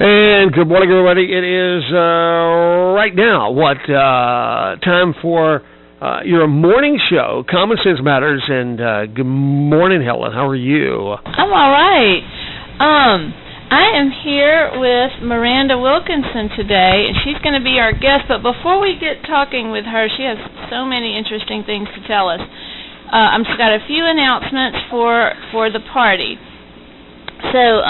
And good morning, everybody. It is right now time for your morning show, Common Sense Matters. And good morning, Helen. How are you? I'm all right. I am here with Miranda Wilkerson today, and she's going to be our guest. But before we get talking with her, she has so many interesting things to tell us. I've got a few announcements for the party. So,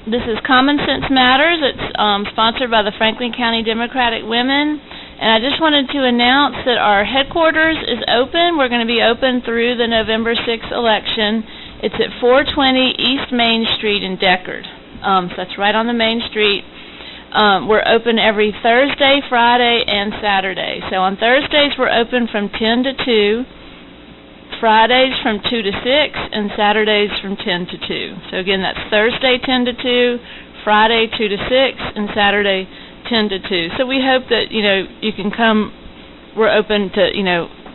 this is Common Sense Matters. It's sponsored by the Franklin County Democratic Women. And I just wanted to announce that our headquarters is open. We're going to be open through the November 6th election. It's at 420 East Main Street in Deckard. So that's right on the main street. We're open every Thursday, Friday, and Saturday. So on Thursdays, we're open from 10 to 2. Fridays from 2 to 6, and Saturdays from 10 to 2. So again, that's Thursday 10 to 2, Friday 2 to 6, and Saturday 10 to 2. So we hope that, you can come. We're open to,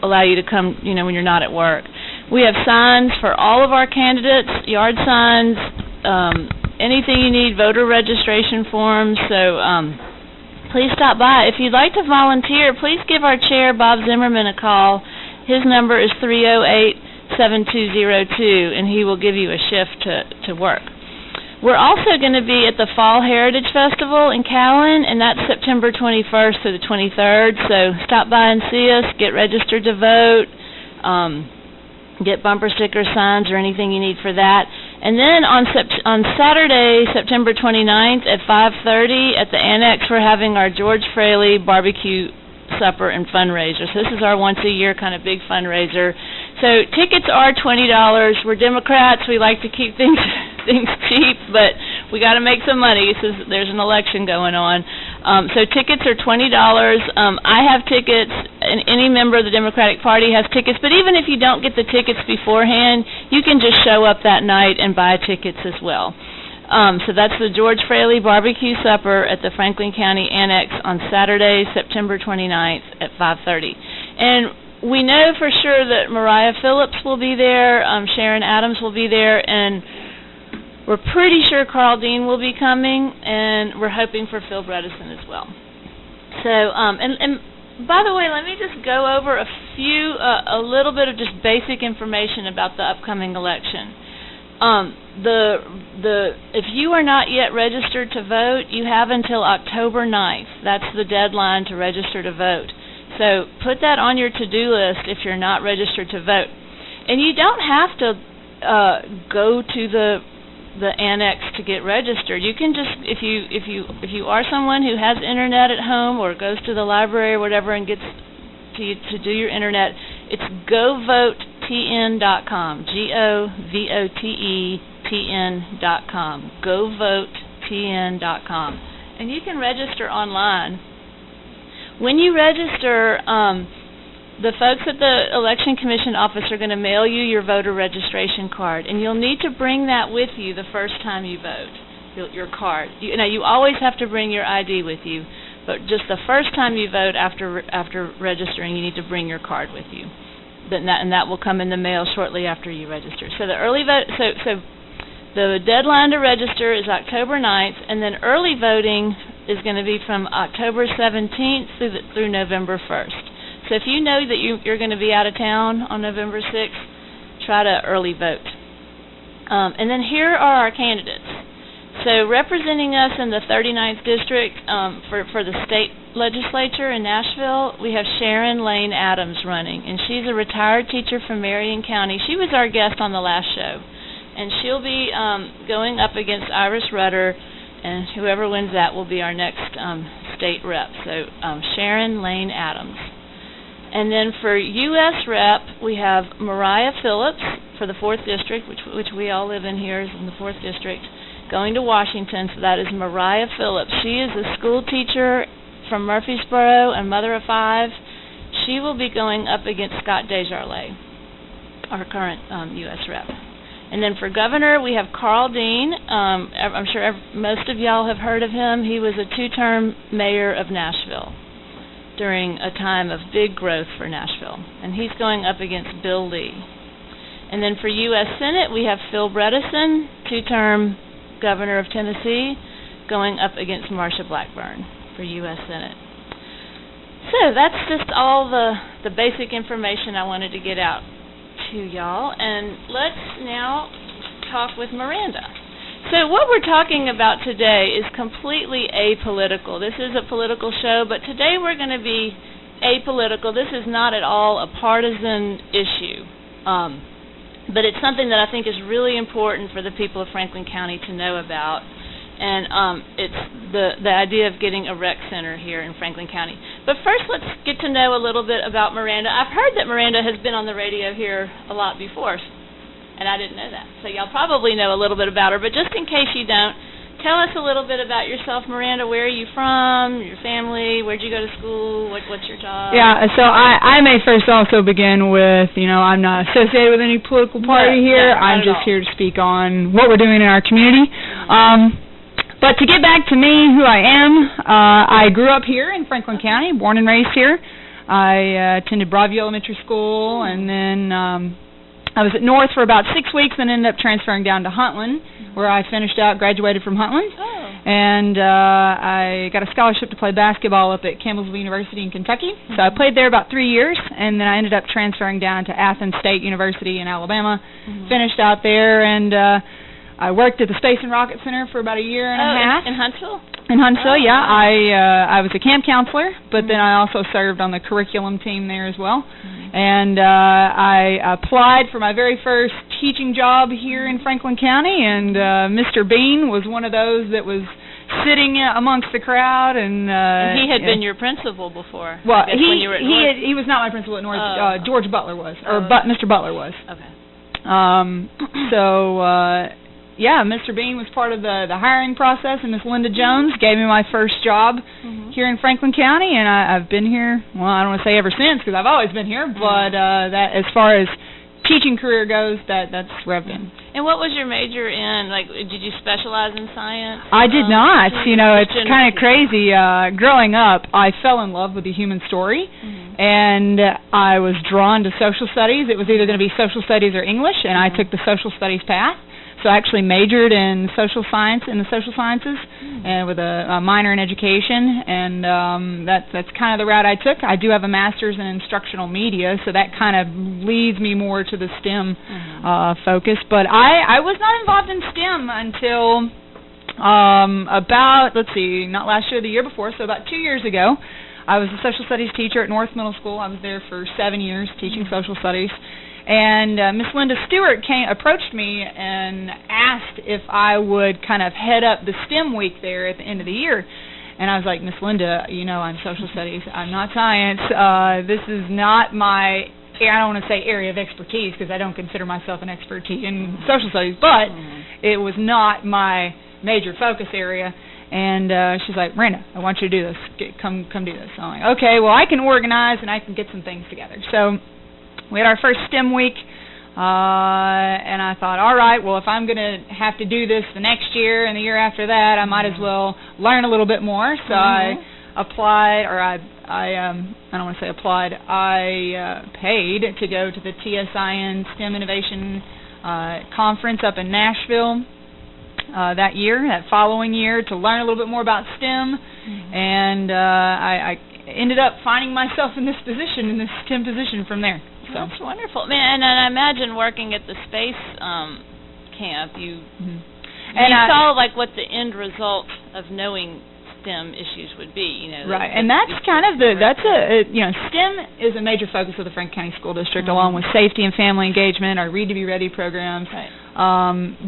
allow you to come, when you're not at work. We have signs for all of our candidates, yard signs, anything you need, voter registration forms. So please stop by. If you'd like to volunteer, please give our chair, Bob Zimmerman, a call. His number is 308-7202, and he will give you a shift to work. We're also going to be at the Fall Heritage Festival in Callan, and that's September 21st to the 23rd. So stop by and see us, get registered to vote, get bumper sticker signs or anything you need for that. And then on Saturday, September 29th at 5:30 at the Annex, we're having our George Fraley barbecue supper and fundraiser. So this is our once-a-year kind of big fundraiser. So tickets are $20. We're Democrats. We like to keep things cheap, but we got to make some money. So there's an election going on. So tickets are $20. I have tickets, and any member of the Democratic Party has tickets. But even if you don't get the tickets beforehand, you can just show up that night and buy tickets as well. So that's the George Fraley Barbecue Supper at the Franklin County Annex on Saturday, September 29th at 5:30. And we know for sure that Mariah Phillips will be there, Sharon Adams will be there, and we're pretty sure Carl Dean will be coming, and we're hoping for Phil Bredesen as well. So, and by the way, let me just go over a little bit of just basic information about the upcoming election. If you are not yet registered to vote, you have until October 9th. That's the deadline to register to vote. So put that on your to-do list if you're not registered to vote. And you don't have to go to the annex to get registered. You can just, if you are someone who has internet at home or goes to the library or whatever and gets to do your internet, it's GoVoteTN.com, GoVoteTN.com, GoVoteTN.com, and you can register online. When you register, the folks at the Election Commission office are going to mail you your voter registration card, and you'll need to bring that with you the first time you vote, your card. You always have to bring your ID with you, but just the first time you vote after registering, you need to bring your card with you. And that will come in the mail shortly after you register. So the early vote, so the deadline to register is October 9th, and then early voting is going to be from October 17th through November 1st. So if you know that you're going to be out of town on November 6th, try to early vote. And then here are our candidates. So representing us in the 39th District for the state legislature in Nashville, we have Sharon Lane Adams running, and she's a retired teacher from Marion County. She was our guest on the last show, and she'll be going up against Iris Rutter, and whoever wins that will be our next state rep. So Sharon Lane Adams. And then for U.S. Rep, we have Mariah Phillips for the 4th District, which we all live in here, is in the 4th District, going to Washington. So that is Mariah Phillips. She is a school teacher from Murfreesboro and mother of 5. She will be going up against Scott Desjardins, our current U.S. Rep. And then for governor, we have Carl Dean. I'm sure most of y'all have heard of him. He was a 2-term mayor of Nashville during a time of big growth for Nashville. And he's going up against Bill Lee. And then for U.S. Senate, we have Phil Bredesen, 2-term governor of Tennessee, going up against Marsha Blackburn for U.S. Senate. So that's just all the basic information I wanted to get out to y'all. And let's now talk with Miranda. So what we're talking about today is completely apolitical. This is a political show, but today we're going to be apolitical. This is not at all a partisan issue. But it's something that I think is really important for the people of Franklin County to know about, and it's the idea of getting a rec center here in Franklin County. But first, let's get to know a little bit about Miranda. I've heard that Miranda has been on the radio here a lot before, and I didn't know that. So y'all probably know a little bit about her, but just in case you don't, tell us a little bit about yourself, Miranda. Where are you from? Your family? Where'd you go to school? What's your job? Yeah, so I may first also begin with, I'm not associated with any political party here. I'm just here to speak on what we're doing in our community. But to get back to me, who I am, I grew up here in Franklin County, born and raised here. I attended Broadview Elementary School, and then I was at North for about 6 weeks, and ended up transferring down to Huntland, where I finished out, graduated from Huntland, and I got a scholarship to play basketball up at Campbellsville University in Kentucky. So I played there about 3 years, and then I ended up transferring down to Athens State University in Alabama, finished out there, and I worked at the Space and Rocket Center for about a year and a half. In Huntsville? In Huntsville, yeah. I was a camp counselor, but then I also served on the curriculum team there as well. And I applied for my very first teaching job here in Franklin County, and Mr. Bean was one of those that was sitting amongst the crowd. And he had been your principal before. Well, when you were at North. He was not my principal at North. George Butler was, Mr. Butler was. Okay. Yeah, Mr. Bean was part of the hiring process, and Miss Linda Jones gave me my first job here in Franklin County, and I've been here, well, I don't want to say ever since, because I've always been here, but that as far as teaching career goes, that's where I've been. And what was your major in? Like, did you specialize in science? I did not. It's kind of crazy. Growing up, I fell in love with the human story, and I was drawn to social studies. It was either going to be social studies or English, and I took the social studies path. So I actually majored in social science, in the social sciences, and with a minor in education, and that's kind of the route I took. I do have a master's in instructional media, so that kind of leads me more to the STEM focus. But I was not involved in STEM until about, not last year, the year before, so about 2 years ago. I was a social studies teacher at North Middle School. I was there for 7 years teaching social studies. And Miss Linda Stewart approached me and asked if I would kind of head up the STEM week there at the end of the year. And I was like, Miss Linda, I'm social studies. I'm not science. This is not my, I don't want to say area of expertise, because I don't consider myself an expert in social studies, but it was not my major focus area. And she's like, Miranda, I want you to do this. Come do this. So I'm like, okay, well, I can organize and I can get some things together. So we had our first STEM week, and I thought, all right, well, if I'm going to have to do this the next year and the year after that, I might as well learn a little bit more. So I applied, or I don't want to say applied, I paid to go to the TSIN STEM Innovation Conference up in Nashville that following year, to learn a little bit more about STEM, and I ended up finding myself in this STEM position from there. So. That's wonderful, man. And I imagine working at the space camp, you saw like what the end result of knowing STEM issues would be, Right, and that's kind of STEM is a major focus of the Franklin County School District, along with safety and family engagement, our Read to Be Ready programs. Right.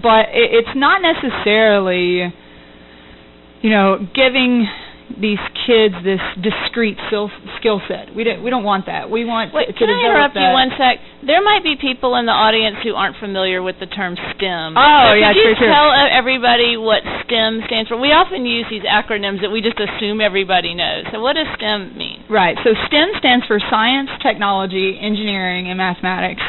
But it's not necessarily, giving these kids this discrete skill set. We don't want that. We want to can I interrupt you one sec? There might be people in the audience who aren't familiar with the term STEM. Oh, so yeah, could you true. Tell everybody what STEM stands for? We often use these acronyms that we just assume everybody knows. So what does STEM mean? Right. So STEM stands for science, technology, engineering, and mathematics.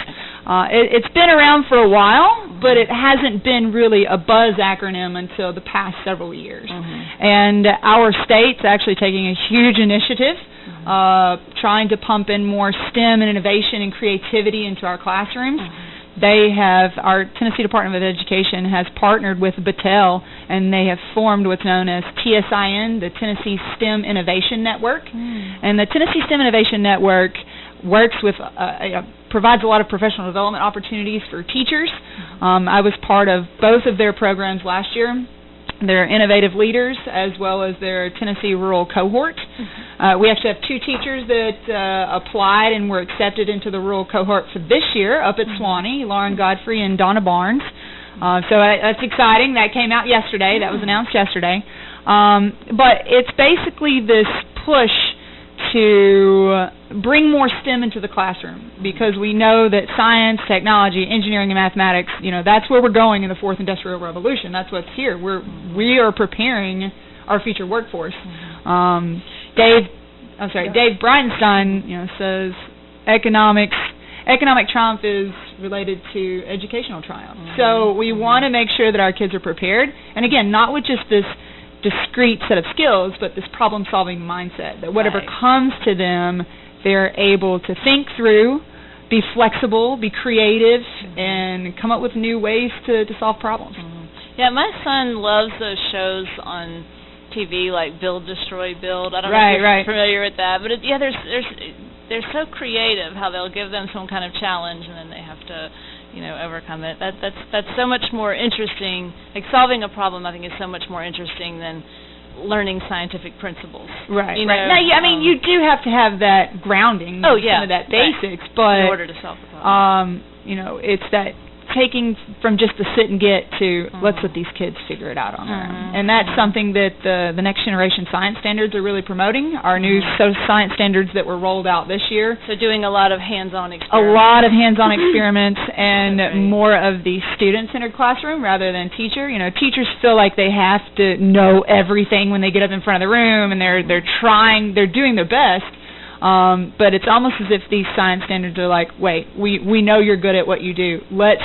It's been around for a while, but it hasn't been really a buzz acronym until the past several years. And our state's actually taking a huge initiative, trying to pump in more STEM and innovation and creativity into our classrooms Our Tennessee Department of Education has partnered with Battelle, and they have formed what's known as TSIN, the Tennessee STEM Innovation Network. And the Tennessee STEM Innovation Network works with, provides a lot of professional development opportunities for teachers. I was part of both of their programs last year. Their innovative leaders, as well as their Tennessee rural cohort. We actually have 2 teachers that applied and were accepted into the rural cohort for this year up at Swanee, Lauren Godfrey and Donna Barnes. So that's exciting. That came out yesterday. That was announced yesterday. But it's basically this push to bring more STEM into the classroom, because we know that science, technology, engineering, and mathematics, that's where we're going in the 4th Industrial Revolution. That's what's here. We are preparing our future workforce. Dave Breitenstein, says economic triumph is related to educational triumph. So we want to make sure that our kids are prepared, and again, not with just this discrete set of skills, but this problem-solving mindset, that whatever comes to them, they're able to think through, be flexible, be creative, and come up with new ways to solve problems. Yeah, my son loves those shows on TV like Build, Destroy, Build. I don't know if you're familiar with that, but they're so creative how they'll give them some kind of challenge, and then they have to overcome it. That's so much more interesting. Like, solving a problem, I think, is so much more interesting than learning scientific principles. Right. Now, I mean, you do have to have that grounding, some of that basics, but in order to solve the problem. It's that taking from just the sit and get to let's let these kids figure it out on their own. And that's something that the next generation science standards are really promoting. Our new science standards that were rolled out this year. So doing a lot of hands-on experiments. A lot of hands-on experiments and more of the student-centered classroom rather than teacher. Teachers feel like they have to know everything when they get up in front of the room, and they're doing their best. But it's almost as if these science standards are like, wait, we know you're good at what you do. Let's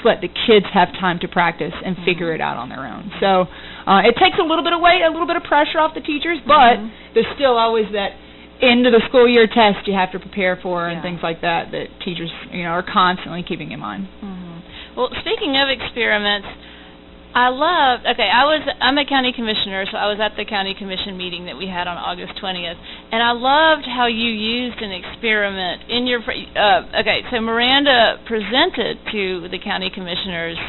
let the kids have time to practice and figure it out on their own. So it takes a little bit of weight, a little bit of pressure off the teachers, but there's still always that end of the school year test you have to prepare for and things like that teachers are constantly keeping in mind. Well, speaking of experiments, I'm a county commissioner, so I was at the county commission meeting that we had on August 20th, and I loved how you used an experiment in your, so Miranda presented to the county commissioners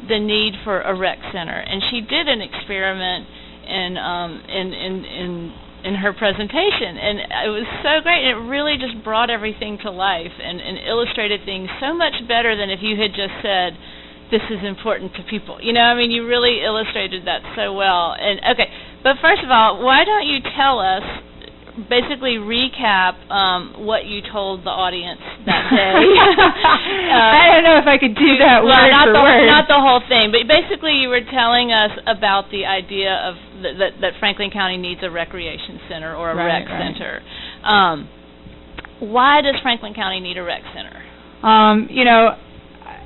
the need for a rec center, and she did an experiment in her presentation, and it was so great, and it really just brought everything to life and illustrated things so much better than if you had just said, this is important to people. You really illustrated that so well. And but first of all, why don't you tell us, basically recap what you told the audience that day? I don't know if I could do that word for word. Not the whole thing, but basically you were telling us about the idea of that Franklin County needs a recreation center or a rec center. Why does Franklin County need a rec center?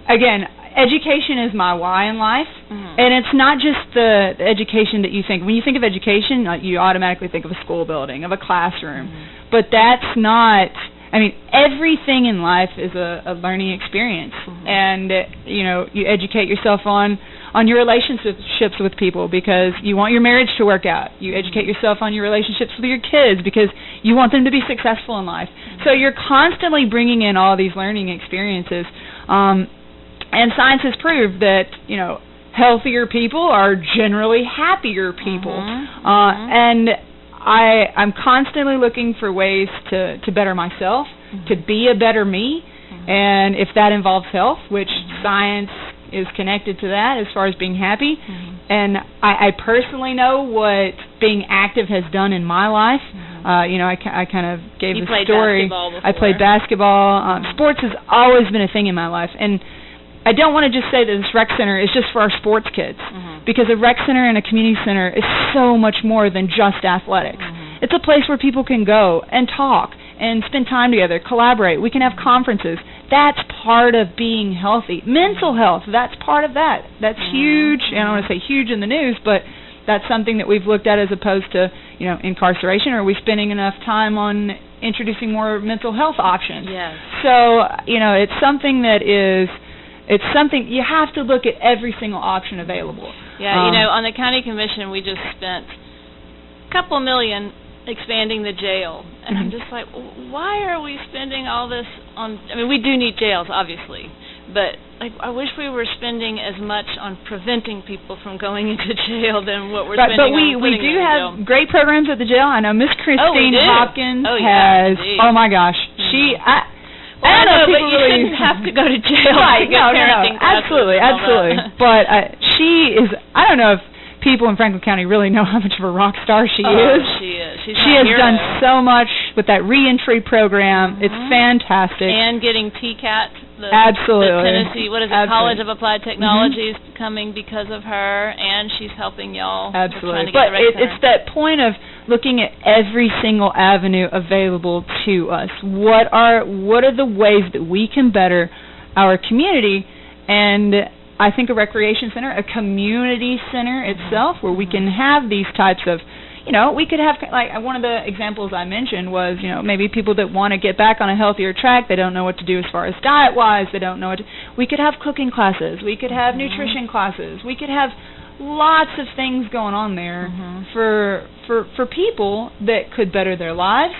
Again, education is my why in life, and it's not just the education that you think. When you think of education, you automatically think of a school building, of a classroom, but that's not. Everything in life is a learning experience, and you educate yourself on your relationships with people because you want your marriage to work out. You educate yourself on your relationships with your kids because you want them to be successful in life. So you're constantly bringing in all these learning experiences. And science has proved that, healthier people are generally happier people. And I'm constantly looking for ways to better myself, to be a better me. And if that involves health, which science is connected to that as far as being happy. And I personally know what being active has done in my life. I kind of gave the story. I played basketball. Sports has always been a thing in my life. And I don't want to just say that this rec center is just for our sports kids, because a rec center and a community center is so much more than just athletics. It's a place where people can go and talk and spend time together, collaborate. We can have conferences. That's part of being healthy. Mental health, that's part of that. That's huge. I don't want to say huge in the news, but that's something that we've looked at as opposed to, incarceration. Are we spending enough time on introducing more mental health options? Yes. So, it's something that is it's something you have to look at every single option available. Yeah, on the county commission, we just spent a couple million expanding the jail, and I'm just like, why are we spending all this on? I mean, we do need jails, obviously, but like, I wish we were spending as much on preventing people from going into jail than what we're spending on putting them in jail. But we do have great programs at the jail. I know Miss Christine Hopkins has. Oh my gosh, I don't know, but you shouldn't have to go to jail. Right? To get parenting classes. Absolutely. But she is. I don't know if people in Franklin County really know how much of a rock star she is. She is. She has done so much with that reentry program. It's fantastic. And getting TCAT, the Tennessee, College of Applied Technology is coming because of her, and she's helping y'all. Absolutely. But it's that point of looking at every single avenue available to us. What are the ways that we can better our community? And I think a recreation center, a community center itself, where we can have these types of, we could have, like one of the examples I mentioned was, maybe people that want to get back on a healthier track, they don't know what to do as far as diet-wise, they don't know we could have cooking classes, we could have nutrition classes, we could have lots of things going on there for people that could better their lives,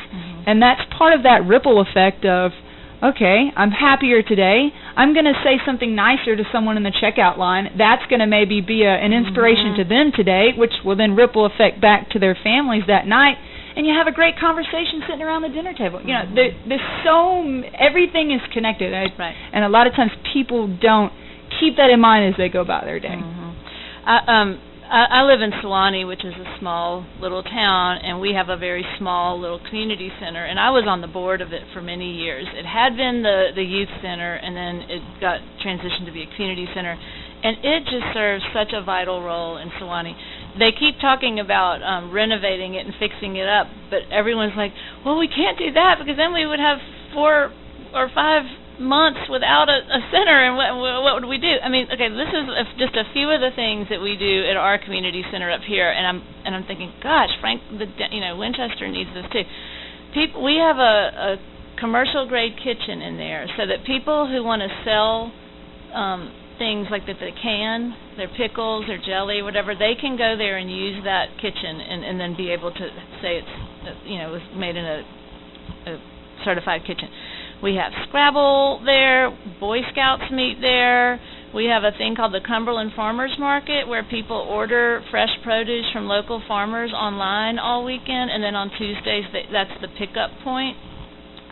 and that's part of that ripple effect of, okay, I'm happier today. I'm going to say something nicer to someone in the checkout line. That's going to maybe be an inspiration to them today, which will then ripple effect back to their families that night. And you have a great conversation sitting around the dinner table. Everything is connected. And a lot of times people don't keep that in mind as they go about their day. I live in Sewanee, which is a small little town, and we have a very small little community center, and I was on the board of it for many years. It had been the youth center, and then it got transitioned to be a community center, and it just serves such a vital role in Sewanee. They keep talking about renovating it and fixing it up, but everyone's like, well, we can't do that because then we would have 4 or 5 months without a center, and what would we do? I mean, okay, this is just a few of the things that we do at our community center up here, and I'm thinking, gosh, Winchester needs this too. We have a commercial grade kitchen in there, so that people who want to sell things like that they can, their pickles, their jelly, whatever, they can go there and use that kitchen and then be able to say it's was made in a certified kitchen. We have Scrabble there, Boy Scouts meet there. We have a thing called the Cumberland Farmers Market where people order fresh produce from local farmers online all weekend, and then on Tuesdays that's the pickup point.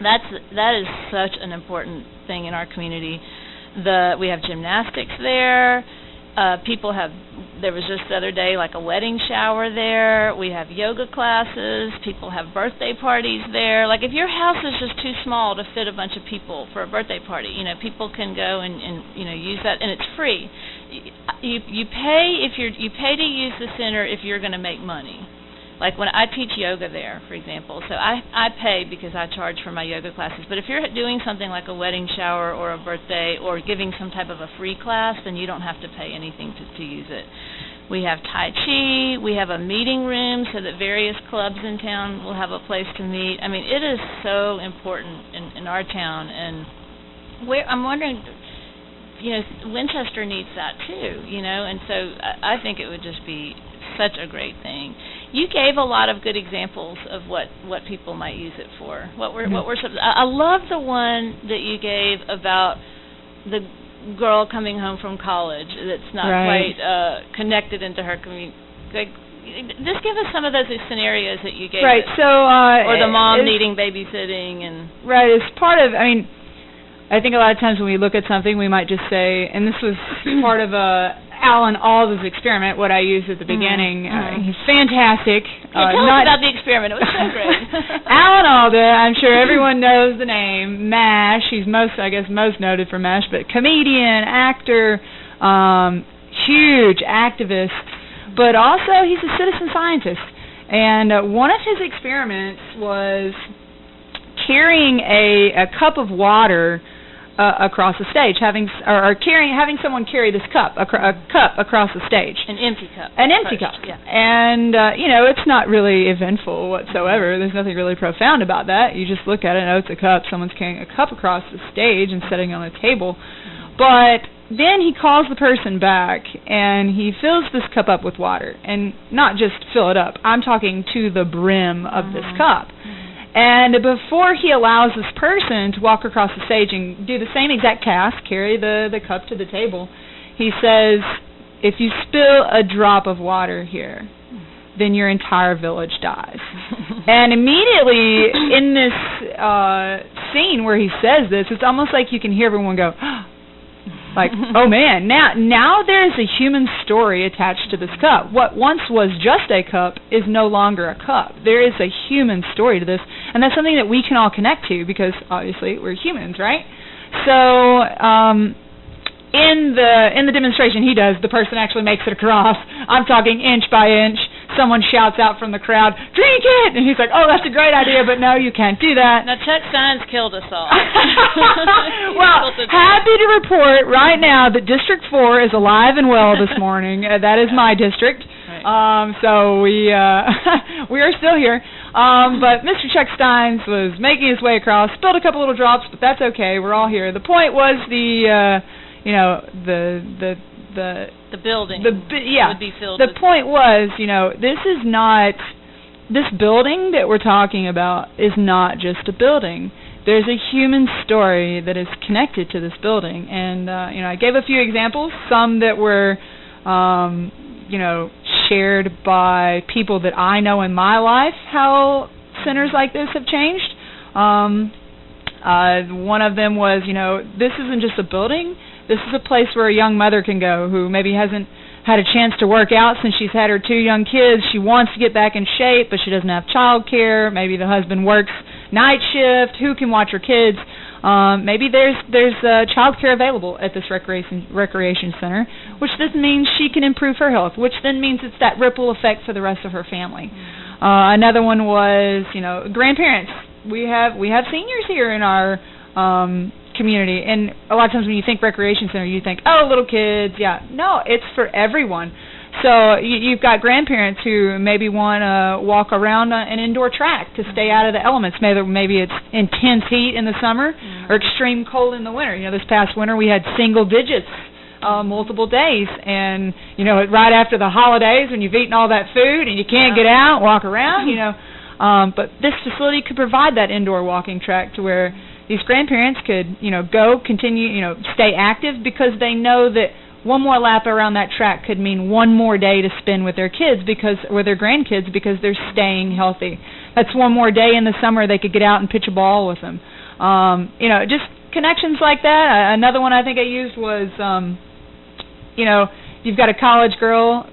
That is such an important thing in our community. We have gymnastics there. There was just the other day like a wedding shower there. We have yoga classes. People have birthday parties there. Like if your house is just too small to fit a bunch of people for a birthday party, people can go and use that, and it's free. You pay to use the center if you're going to make money. Like when I teach yoga there, for example, so I pay because I charge for my yoga classes. But if you're doing something like a wedding shower or a birthday or giving some type of a free class, then you don't have to pay anything to use it. We have Tai Chi. We have a meeting room so that various clubs in town will have a place to meet. I mean, it is so important in our town. And I'm wondering, Winchester needs that too, and so I think it would just be such a great thing. You gave a lot of good examples of what people might use it for. What were some? I love the one that you gave about the girl coming home from college that's not quite connected into her community. Just give us some of those scenarios that you gave. Right. Us. So or the mom needing babysitting and. Right. It's part of. I think a lot of times when we look at something, we might just say, and this was part of Alan Alda's experiment, what I used at the beginning. He's fantastic. Tell us about the experiment. It was so great. Alan Alda, I'm sure everyone knows the name, MASH. He's most noted for MASH, but comedian, actor, huge activist, but also he's a citizen scientist. And one of his experiments was carrying a cup of water across the stage, having someone carry this cup across the stage. An empty cup. Yeah. And it's not really eventful whatsoever. There's nothing really profound about that. You just look at it and it's a cup. Someone's carrying a cup across the stage and setting it on a table. But then he calls the person back, and he fills this cup up with water. And not just fill it up. I'm talking to the brim of this cup. And before he allows this person to walk across the stage and do the same exact task, carry the cup to the table, he says, if you spill a drop of water here, then your entire village dies. And immediately in this scene where he says this, it's almost like you can hear everyone go, like, oh man, now there's a human story attached to this cup. What once was just a cup is no longer a cup. There is a human story to this, and that's something that we can all connect to because obviously we're humans, right? So in the demonstration he does, the person actually makes it across. I'm talking inch by inch. Someone shouts out from the crowd, drink it! And he's like, oh, that's a great idea, but no, you can't do that. Now, Chuck Stein's killed us all. Well, happy to report right now that District 4 is alive and well this morning. That is my district. Right. So we are still here. But Mr. Chuck Steins was making his way across, spilled a couple little drops, but that's okay. We're all here. The point was the building would be filled. The with point was, this building that we're talking about is not just a building. There's a human story that is connected to this building, and I gave a few examples, some that were shared by people that I know in my life, how centers like this have changed. One of them was, this isn't just a building. This is a place where a young mother can go who maybe hasn't had a chance to work out since she's had her 2 young kids. She wants to get back in shape, but she doesn't have child care. Maybe the husband works night shift. Who can watch her kids? Maybe there's child care available at this recreation center, which then means she can improve her health, which then means it's that ripple effect for the rest of her family. Another one was, grandparents. We have seniors here in our community, and a lot of times when you think recreation center, you think, oh, little kids. Yeah, no, it's for everyone. So you've got grandparents who maybe want to walk around an indoor track to stay out of the elements. Maybe it's intense heat in the summer or extreme cold in the winter. This past winter we had single digits multiple days, and right after the holidays when you've eaten all that food and you can't get out, walk around, but this facility could provide that indoor walking track to where these grandparents could, continue, stay active because they know that one more lap around that track could mean one more day to spend with their kids with their grandkids because they're staying healthy. That's one more day in the summer they could get out and pitch a ball with them. Just connections like that. Another one I think I used was, you've got a college girl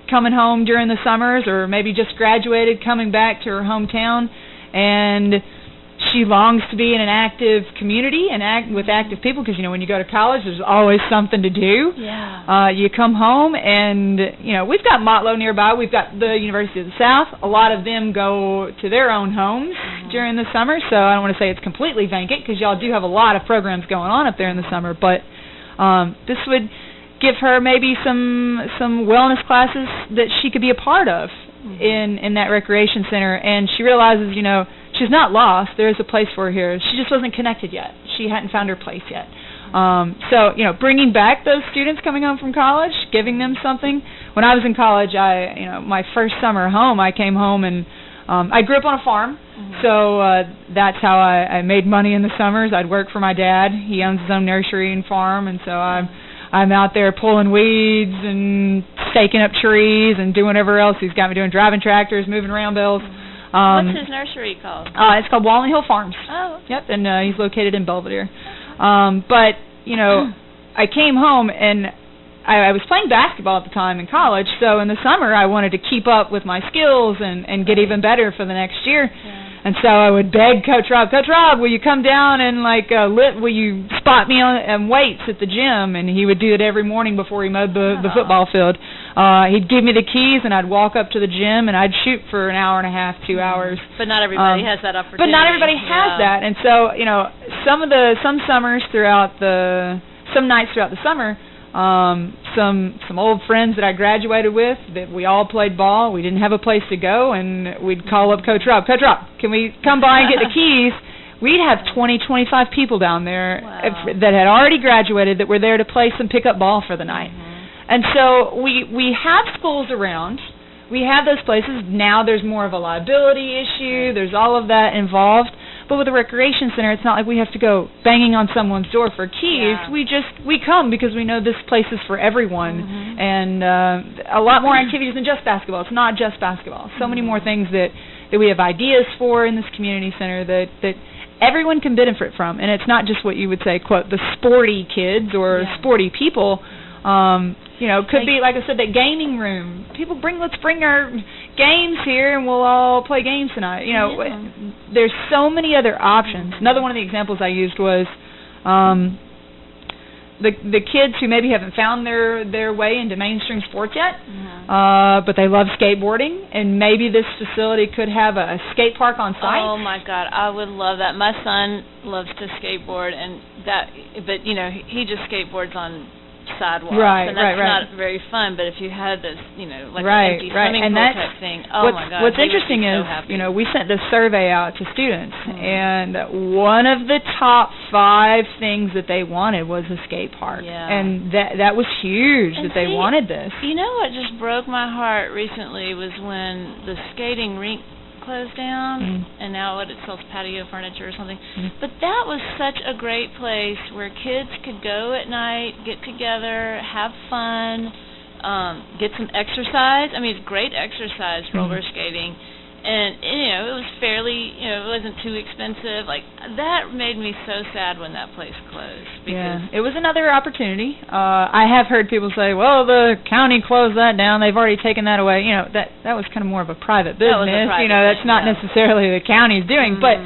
coming home during the summers or maybe just graduated coming back to her hometown, and she longs to be in an active community and with active people because, when you go to college, there's always something to do. Yeah. You come home and, we've got Motlow nearby. We've got the University of the South. A lot of them go to their own homes during the summer, so I don't want to say it's completely vacant because y'all do have a lot of programs going on up there in the summer, but this would give her maybe some wellness classes that she could be a part of in that recreation center, and she realizes, she's not lost. There is a place for her here. She just wasn't connected yet. She hadn't found her place yet. So, bringing back those students coming home from college, giving them something. When I was in college, my first summer home, I came home and I grew up on a farm. So that's how I made money in the summers. I'd work for my dad. He owns his own nursery and farm, and so I'm out there pulling weeds and staking up trees and doing whatever else he's got me doing, driving tractors, moving round bales. What's his nursery called? It's called Walnut Hill Farms. Oh. Okay. Yep, and he's located in Belvedere. But, I came home and I was playing basketball at the time in college, so in the summer I wanted to keep up with my skills and get even better for the next year. Yeah. And so I would beg Coach Rob, will you come down and will you spot me on weights at the gym? And he would do it every morning before he mowed the football field. He'd give me the keys and I'd walk up to the gym and I'd shoot for an hour and a half, 2 hours. But not everybody has that opportunity. But not everybody has that. And so, some nights throughout the summer, some old friends that I graduated with that we all played ball. We didn't have a place to go, and we'd call up Coach Rob. Coach Rob, can we come by and get the keys? we'd have 20, 25 people down there that had already graduated that were there to play some pickup ball for the night. And so we have schools around. We have those places. Now there's more of a liability issue. There's all of that involved. But with a recreation center, it's not like we have to go banging on someone's door for keys. We come because we know this place is for everyone. And a lot more activities than just basketball. It's not just basketball. So many more things that we have ideas for in this community center that everyone can benefit from. And it's not just what you would say, quote, the sporty kids or sporty people. Could be, like I said, that gaming room. Let's bring our games here and we'll all play games tonight. There's so many other options. Another one of the examples I used was the kids who maybe haven't found their way into mainstream sports yet, but they love skateboarding, and maybe this facility could have a skate park on site. Oh my God, I would love that. My son loves to skateboard, but he just skateboards on sidewalks, and that's not very fun. But if you had this, like an empty swimming pool type thing, my God! What's interesting is, we sent this survey out to students, and one of the top 5 things that they wanted was a skate park, and that was huge. And they wanted this. You know what just broke my heart recently was when the skating rink closed down, and now it sells patio furniture or something. But that was such a great place where kids could go at night, get together, have fun, get some exercise. I mean, it's great exercise, roller skating. And, it was fairly, it wasn't too expensive. Like, that made me so sad when that place closed. Because it was another opportunity. I have heard people say, well, the county closed that down. They've already taken that away. That was kind of more of a private business. That's not necessarily the county's doing. But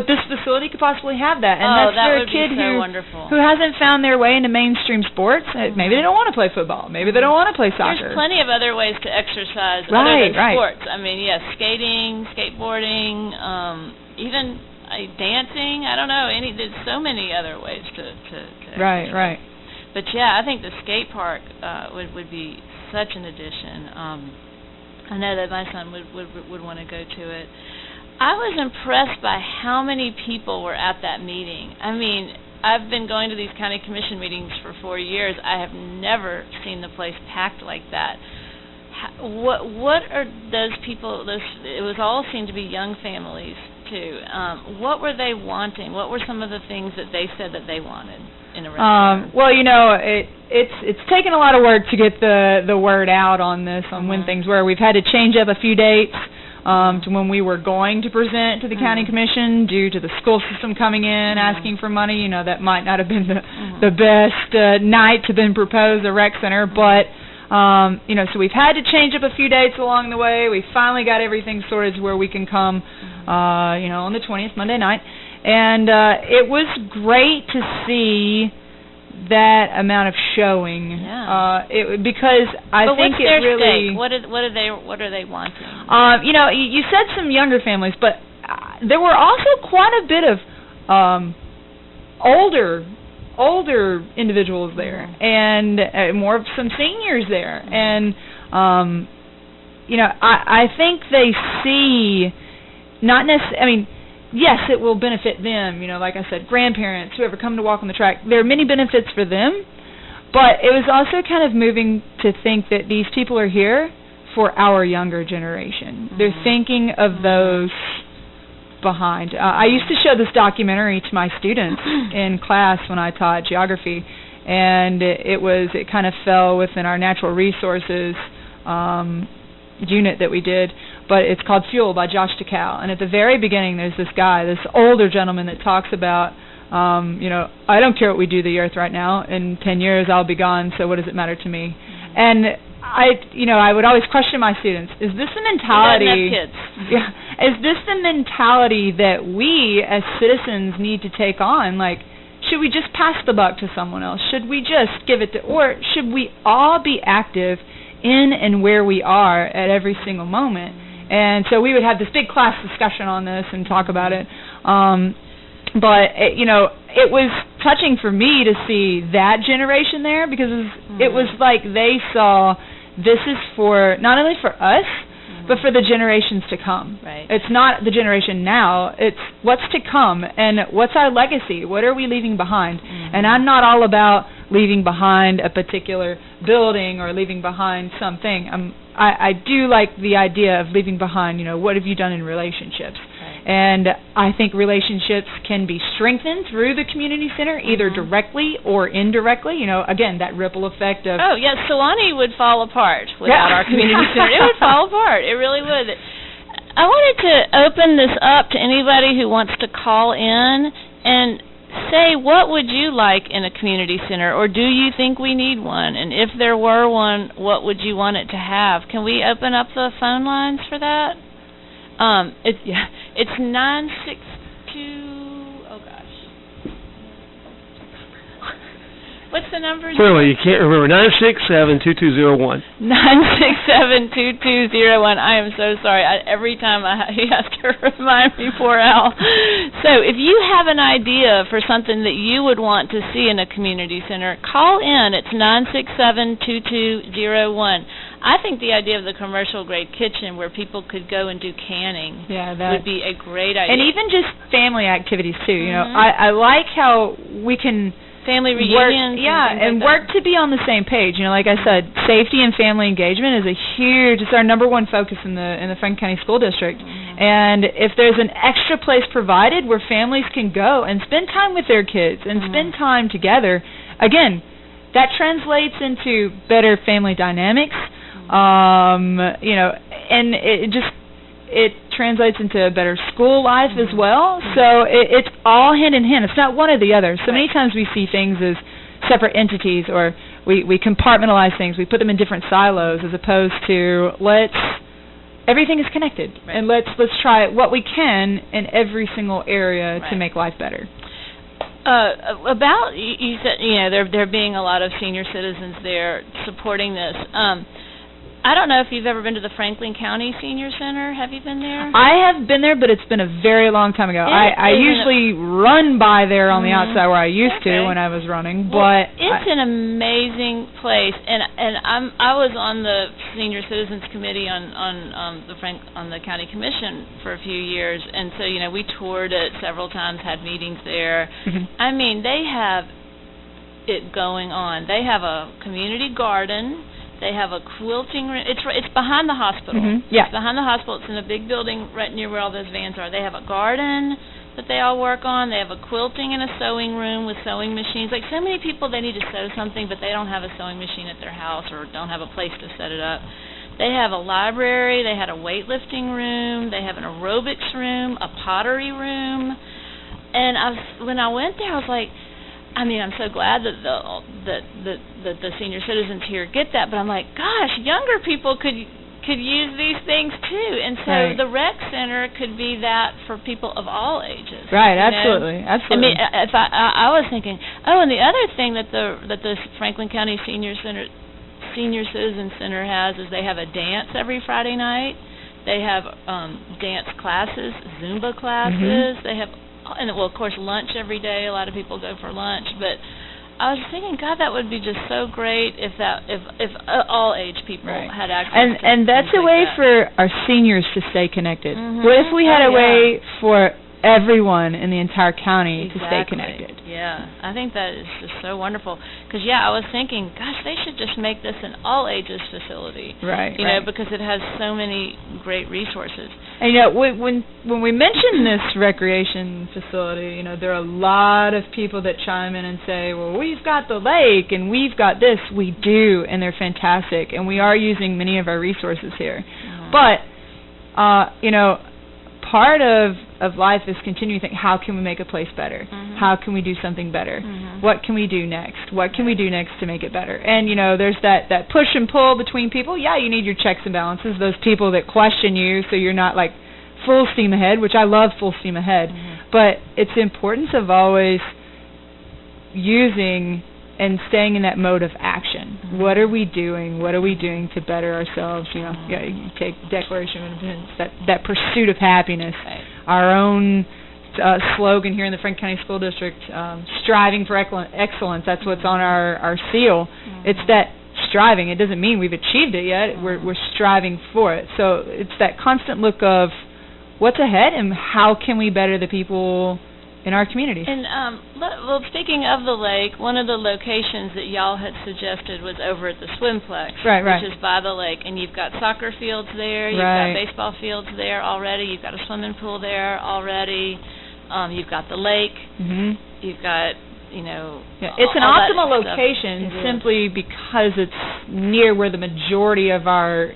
this facility could possibly have that. And that's for a kid who hasn't found their way into mainstream sports. Maybe they don't want to play football. Maybe they don't want to play soccer. There's plenty of other ways to exercise other than sports. I mean, skating, skateboarding, even dancing. I don't know. There's so many other ways to exercise. Right. But I think the skate park would be such an addition. I know that my son would want to go to it. I was impressed by how many people were at that meeting. I mean, I've been going to these county commission meetings for 4 years. I have never seen the place packed like that. What are those people? It was all seemed to be young families too. What were they wanting? What were some of the things that they said that they wanted in a restaurant? Well, it's taken a lot of work to get the word out on this, on when things were. We've had to change up a few dates. To when we were going to present to the county commission due to the school system coming in asking for money. That might not have been the best night to then propose a rec center, but so we've had to change up a few dates along the way. We finally got everything sorted to where we can come on the 20th, Monday night, and it was great to see that amount of showing, because I think it really. Stake? What are they wanting? You said some younger families, but there were also quite a bit of older individuals there, and more of some seniors there, and I think they see not necessarily. I mean. Yes, it will benefit them, like I said, grandparents, whoever come to walk on the track. There are many benefits for them, but it was also kind of moving to think that these people are here for our younger generation. They're thinking of those behind. I used to show this documentary to my students in class when I taught geography, and it kind of fell within our natural resources unit that we did. But it's called Fuel by Josh DeCal. And at the very beginning, there's this guy, this older gentleman that talks about, I don't care what we do to the earth right now. In 10 years, I'll be gone, so what does it matter to me? And I would always question my students, is this the mentality? Is this the mentality that we as citizens need to take on? Like, should we just pass the buck to someone else? Should we just give it to, or should we all be active in and where we are at every single moment? And so we would have this big class discussion on this and talk about it. But it was touching for me to see that generation there, because it was like they saw this is for not only for us, but for the generations to come. Right. It's not the generation now, it's what's to come, and what's our legacy? What are we leaving behind? And I'm not all about leaving behind a particular building or leaving behind something. I do like the idea of leaving behind, what have you done in relationships? And I think relationships can be strengthened through the community center, either directly or indirectly. Again, that ripple effect of... Oh, yes, Sewanee would fall apart without our community center. It would fall apart. It really would. I wanted to open this up to anybody who wants to call in and say, what would you like in a community center, or do you think we need one? And if there were one, what would you want it to have? Can we open up the phone lines for that? It's 962. Oh gosh, what's the number? Clearly, you can't remember. 967-2201. 967-2201. I am so sorry. Every time he has to remind me, poor Al. So, if you have an idea for something that you would want to see in a community center, call in. It's 967-2201. I think the idea of the commercial-grade kitchen where people could go and do canning would be a great idea. And even just family activities, too. I like how we can... Family reunions. And work to be on the same page. Like I said, safety and family engagement is it's our number one focus in the Franklin County School District. And if there's an extra place provided where families can go and spend time with their kids and spend time together, again, that translates into better family dynamics. And it translates into a better school life as well. So it's all hand in hand. It's not one or the other. So many times we see things as separate entities, or we compartmentalize things. We put them in different silos, as opposed to everything is connected, and let's try what we can in every single area to make life better. About, you said, there being a lot of senior citizens there supporting this. I don't know if you've ever been to the Franklin County Senior Center. Have you been there? I have been there, but it's been a very long time ago. I usually run by there on the outside where I used to when I was running. Well, it's an amazing place, and I was on the Senior Citizens Committee on the County Commission for a few years, and so we toured it several times, had meetings there. I mean, they have it going on. They have a community garden. They have a quilting room. It's behind the hospital. It's behind the hospital. It's in a big building right near where all those vans are. They have a garden that they all work on. They have a quilting and a sewing room with sewing machines. Like, so many people, they need to sew something, but they don't have a sewing machine at their house or don't have a place to set it up. They have a library. They had a weightlifting room. They have an aerobics room, a pottery room. And when I went there, I was like, I'm so glad that the senior citizens here get that, but I'm like, gosh, younger people could use these things too, and so the rec center could be that for people of all ages. Right, absolutely. I mean, if I was thinking, and the other thing that the Franklin County Senior Citizen Center has is they have a dance every Friday night. They have dance classes, Zumba classes. They have. And, of course, lunch every day. A lot of people go for lunch. But I was thinking, God, that would be just so great if all age people had access to and that's a way for our seniors to stay connected. What if we had a way for everyone in the entire county to stay connected? Yeah, I think that is just so wonderful. Because, I was thinking, gosh, they should just make this an all-ages facility. Right. Because it has so many great resources. And, when we mention this recreation facility, there are a lot of people that chime in and say, well, we've got the lake and we've got this. We do, and they're fantastic. And we are using many of our resources here. But, part of life is continuing to think, how can we make a place better? How can we do something better? What can we do next? What can we do next to make it better? And, there's that push and pull between people. Yeah, you need your checks and balances, those people that question you so you're not like full steam ahead, which I love full steam ahead. But it's the importance of always using and staying in that mode of action. What are we doing? What are we doing to better ourselves? You take Declaration of Independence, that pursuit of happiness. Our own slogan here in the Franklin County School District, striving for excellence. That's what's on our seal. It's that striving. It doesn't mean we've achieved it yet. We're striving for it. So it's that constant look of what's ahead and how can we better the people in our community. And well, speaking of the lake, one of the locations that y'all had suggested was over at the Swimplex, which is by the lake, and you've got soccer fields there, you've got baseball fields there already, you've got a swimming pool there already, you've got the lake, you've got, it's an optimal location simply because it's near where the majority of our,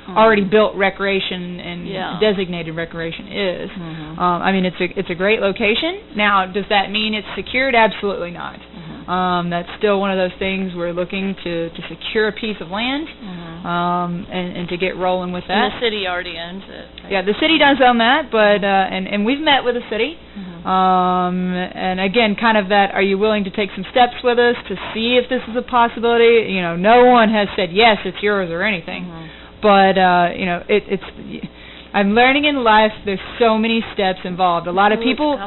already built recreation and designated recreation is. I mean, it's a great location. Now, does that mean it's secured? Absolutely not. That's still one of those things we're looking to secure a piece of land and to get rolling with that. And the city already owns it. Right? Yeah, the city does own that, but and we've met with the city. And again, kind of that, are you willing to take some steps with us to see if this is a possibility? No one has said, yes, it's yours or anything. But, it's I'm learning in life there's so many steps involved. A lot of people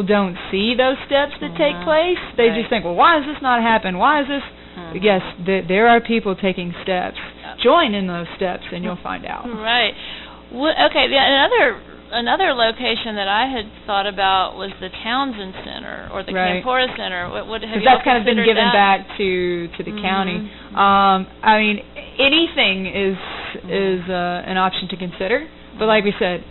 don't see those steps that take place. They just think, well, why does this not happen? Why is this? Yes, there are people taking steps. Join in those steps and you'll find out. Right. Okay, another location that I had thought about was the Townsend Center or the Campora Center. Because that's kind of been given back to the county. I mean, anything is an option to consider. But like we said,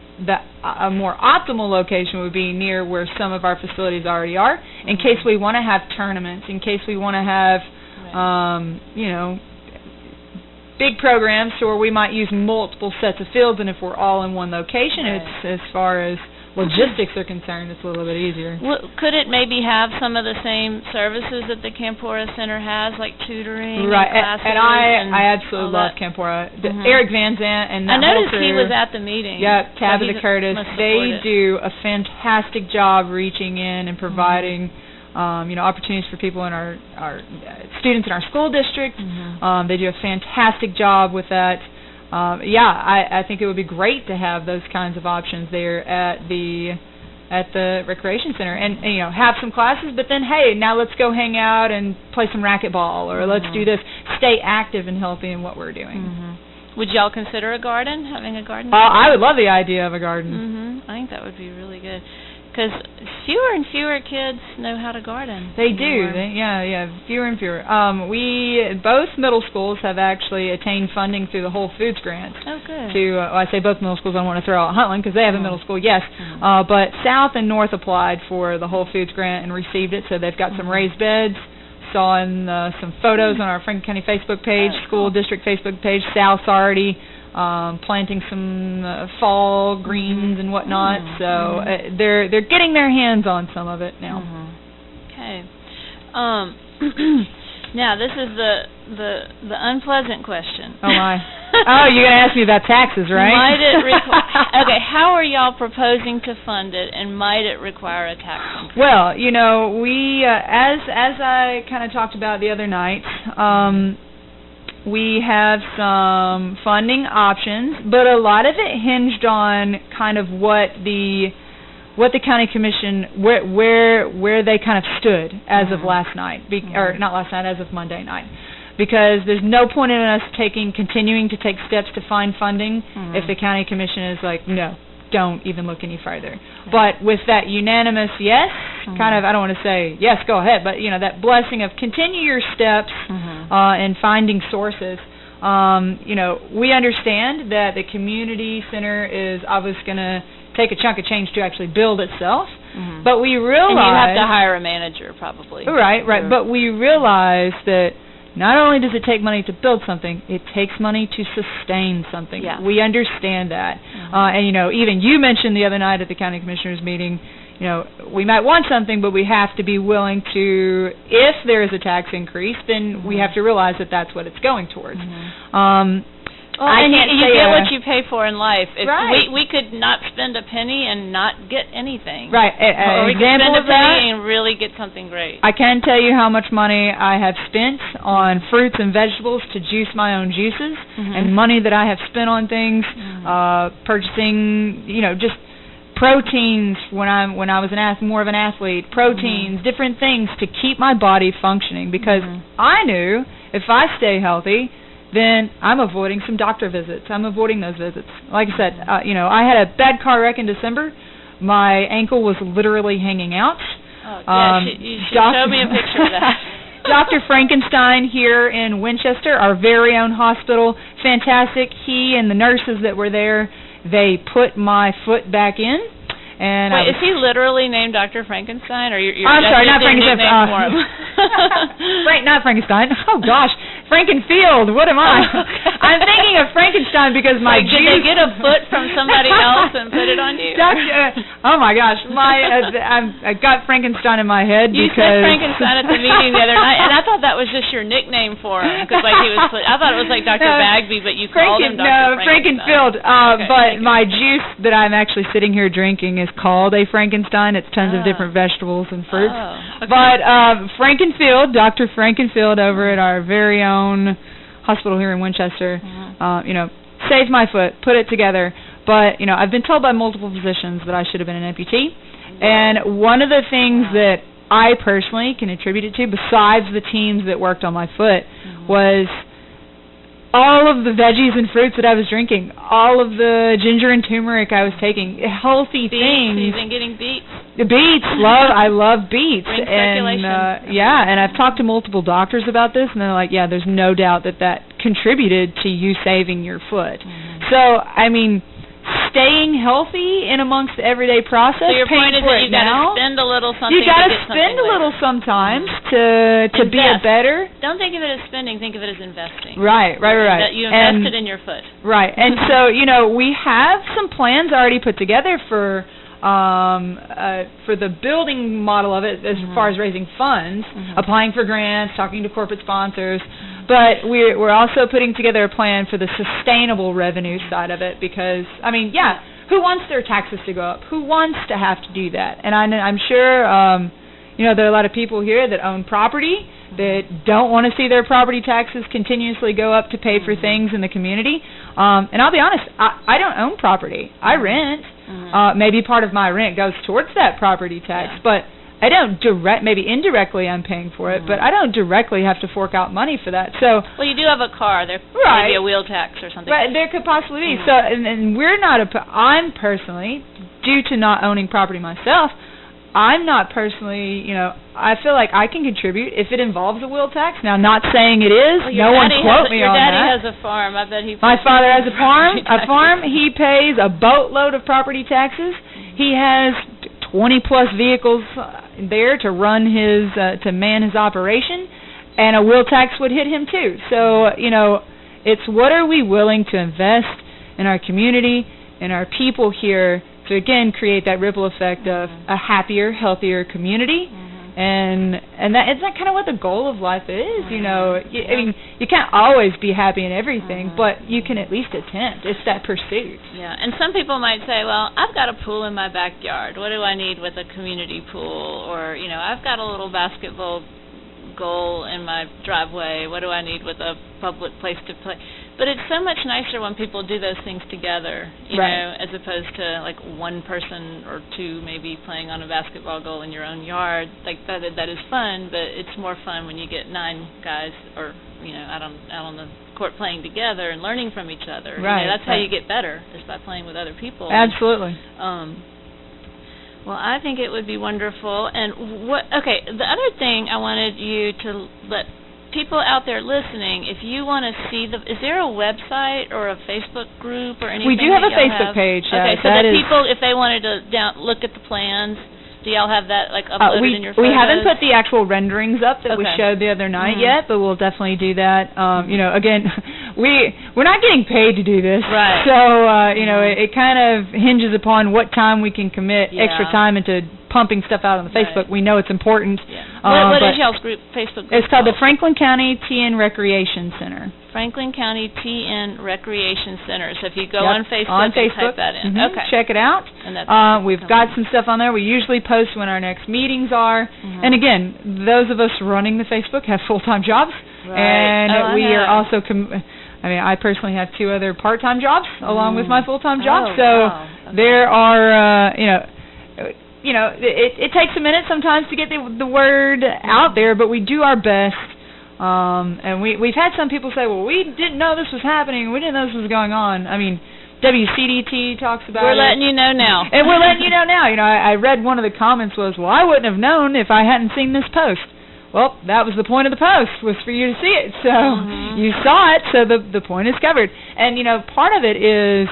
a more optimal location would be near where some of our facilities already are, in case we want to have tournaments, in case we want to have, big programs, or we might use multiple sets of fields, and if we're all in one location, it's as far as logistics are concerned, it's a little bit easier. Could it maybe have some of the same services that the Campora Center has, like tutoring and classes? And I absolutely love Campora. Eric Van Zant and I noticed he was at the meeting. Yeah, Tabitha Curtis. They do a fantastic job reaching in and providing opportunities for people in our students in our school district. They do a fantastic job with that. I think it would be great to have those kinds of options there at the recreation center, and have some classes. But then, hey, now let's go hang out and play some racquetball, or let's do this. Stay active and healthy in what we're doing. Would y'all consider having a garden? I would love the idea of a garden. I think that would be really good. Because fewer and fewer kids know how to garden. They do. Fewer and fewer. Both middle schools have actually attained funding through the Whole Foods grant. Oh, good. I say both middle schools. I don't want to throw out Huntland because they have a middle school, yes. But South and North applied for the Whole Foods grant and received it, so they've got some raised beds. Saw in some photos on our Franklin County Facebook page, school district Facebook page. South's already planting some fall greens and whatnot, so they're getting their hands on some of it now. Okay. Now this is the unpleasant question. Oh my! You're gonna ask me about taxes, right? Might it okay? How are y'all proposing to fund it, and might it require a tax increase? Well, we as I kind of talked about the other night. We have some funding options, but a lot of it hinged on kind of what the county commission where they kind of stood as of last night, or not last night, as of Monday night, because there's no point in us continuing to take steps to find funding if the county commission is like, no, don't even look any further. But with that unanimous yes, kind of, I don't want to say yes, go ahead, but that blessing of continue your steps and finding sources. We understand that the community center is obviously going to take a chunk of change to actually build itself, but we realize, and you have to hire a manager probably. Right. But we realize that not only does it take money to build something, it takes money to sustain something. Yeah. We understand that. And, even you mentioned the other night at the county commissioners meeting, we might want something, but we have to be willing to, if there is a tax increase, then we have to realize that that's what it's going towards. And you get what you pay for in life. If we could not spend a penny and not get anything. Right. Or we could spend a penny and really get something great. I can tell you how much money I have spent on fruits and vegetables to juice my own juices, and money that I have spent on things, purchasing, just proteins when I was more of an athlete, proteins, different things to keep my body functioning, because I knew if I stay healthy, then I'm avoiding some doctor visits. I'm avoiding those visits. Like I said, I had a bad car wreck in December. My ankle was literally hanging out. Oh, yeah, you should show me a picture of that. Dr. Frankenstein here in Winchester, our very own hospital, fantastic. He and the nurses that were there, they put my foot back in. And wait, is he literally named Dr. Frankenstein, or you're I'm sorry, not Frankenstein. Not Frankenstein. Oh gosh, Frankenfield. What am I? Okay. I'm thinking of Frankenstein because my did they get a foot from somebody else and put it on you? Oh my gosh, I got Frankenstein in my head you because said Frankenstein at the meeting the other night, and I thought that was just your nickname for him because he was. I thought it was like Dr. Bagby, but you called him Dr. Frankenfield. Okay, but my juice that I'm actually sitting here drinking is called a Frankenstein. It's tons of different vegetables and fruits. Okay. But Frankenfield, Dr. Frankenfield over at our very own hospital here in Winchester, saved my foot, put it together. But, I've been told by multiple physicians that I should have been an amputee. And one of the things that I personally can attribute it to, besides the teams that worked on my foot, was all of the veggies and fruits that I was drinking, all of the ginger and turmeric I was taking, healthy things. You've been getting beets. The beets, I love beets. Ring and circulation. and I've talked to multiple doctors about this, and they're like, yeah, there's no doubt that contributed to you saving your foot. So, staying healthy in amongst the everyday process. So your point is that you got to spend a little something. You got to spend a little sometimes to be a better. Don't think of it as spending. Think of it as investing. Right. That you invested in your foot. Right, and so we have some plans already put together for the building model of it, as far as raising funds, applying for grants, talking to corporate sponsors. But we're also putting together a plan for the sustainable revenue side of it because, who wants their taxes to go up? Who wants to have to do that? And I'm sure, there are a lot of people here that own property that don't want to see their property taxes continuously go up to pay for things in the community. And I'll be honest, I don't own property. I rent. Maybe part of my rent goes towards that property tax, but I don't maybe indirectly I'm paying for it, but I don't directly have to fork out money for that. So, well, you do have a car. There may be a wheel tax or something. Right, there could possibly be. So, and we're not I'm personally, due to not owning property myself, I'm not personally, I feel like I can contribute if it involves a wheel tax. Now, not saying it is. Well, no one quote me on that. Your daddy has a farm. I bet he. My father has a farm. He pays a boatload of property taxes. He has 20-plus vehicles there to run to man his operation, and a wheel tax would hit him too. So, it's what are we willing to invest in our community, in our people here, to again create that ripple effect of a happier, healthier community. And isn't that kind of what the goal of life is? You can't always be happy in everything, but you can at least attempt. It's that pursuit. Yeah, and some people might say, well, I've got a pool in my backyard. What do I need with a community pool? Or, I've got a little basketball goal in my driveway. What do I need with a public place to play? But it's so much nicer when people do those things together, you know, as opposed to like one person or two maybe playing on a basketball goal in your own yard. Like that is fun, but it's more fun when you get 9 guys or out on the court playing together and learning from each other. Right. That's how you get better, is by playing with other people. Absolutely. Well, I think it would be wonderful. And the other thing I wanted you to let people out there listening, if you want to see is there a website or a Facebook group or anything? We do have a Facebook page. Okay, so that people, if they wanted to look at the plans, do y'all have that uploaded in your photos? We haven't put the actual renderings up that we showed the other night yet, but we'll definitely do that. Again, we're not getting paid to do this, right? So it kind of hinges upon what time we can commit extra time into pumping stuff out on the Facebook. We know it's important. Yeah. What is y'all's Facebook group? It's called the Franklin County TN Recreation Center. Franklin County TN Recreation Center. So if you go on Facebook, type that in. Okay. Check it out. And we've got some stuff on there. We usually post when our next meetings are. And again, those of us running the Facebook have full-time jobs. Right. And we are also I personally have 2 other part-time jobs along with my full-time job. There are it takes a minute sometimes to get the word out there, but we do our best And we've had some people say, well, we didn't know this was happening. We didn't know this was going on. I mean, WCDT talks about We're letting you know now. And we're letting you know now. You know, I read one of the comments was, well, I wouldn't have known if I hadn't seen this post. Well, that was the point of the post, was for you to see it. So you saw it, so the point is covered. And, you know, part of it is...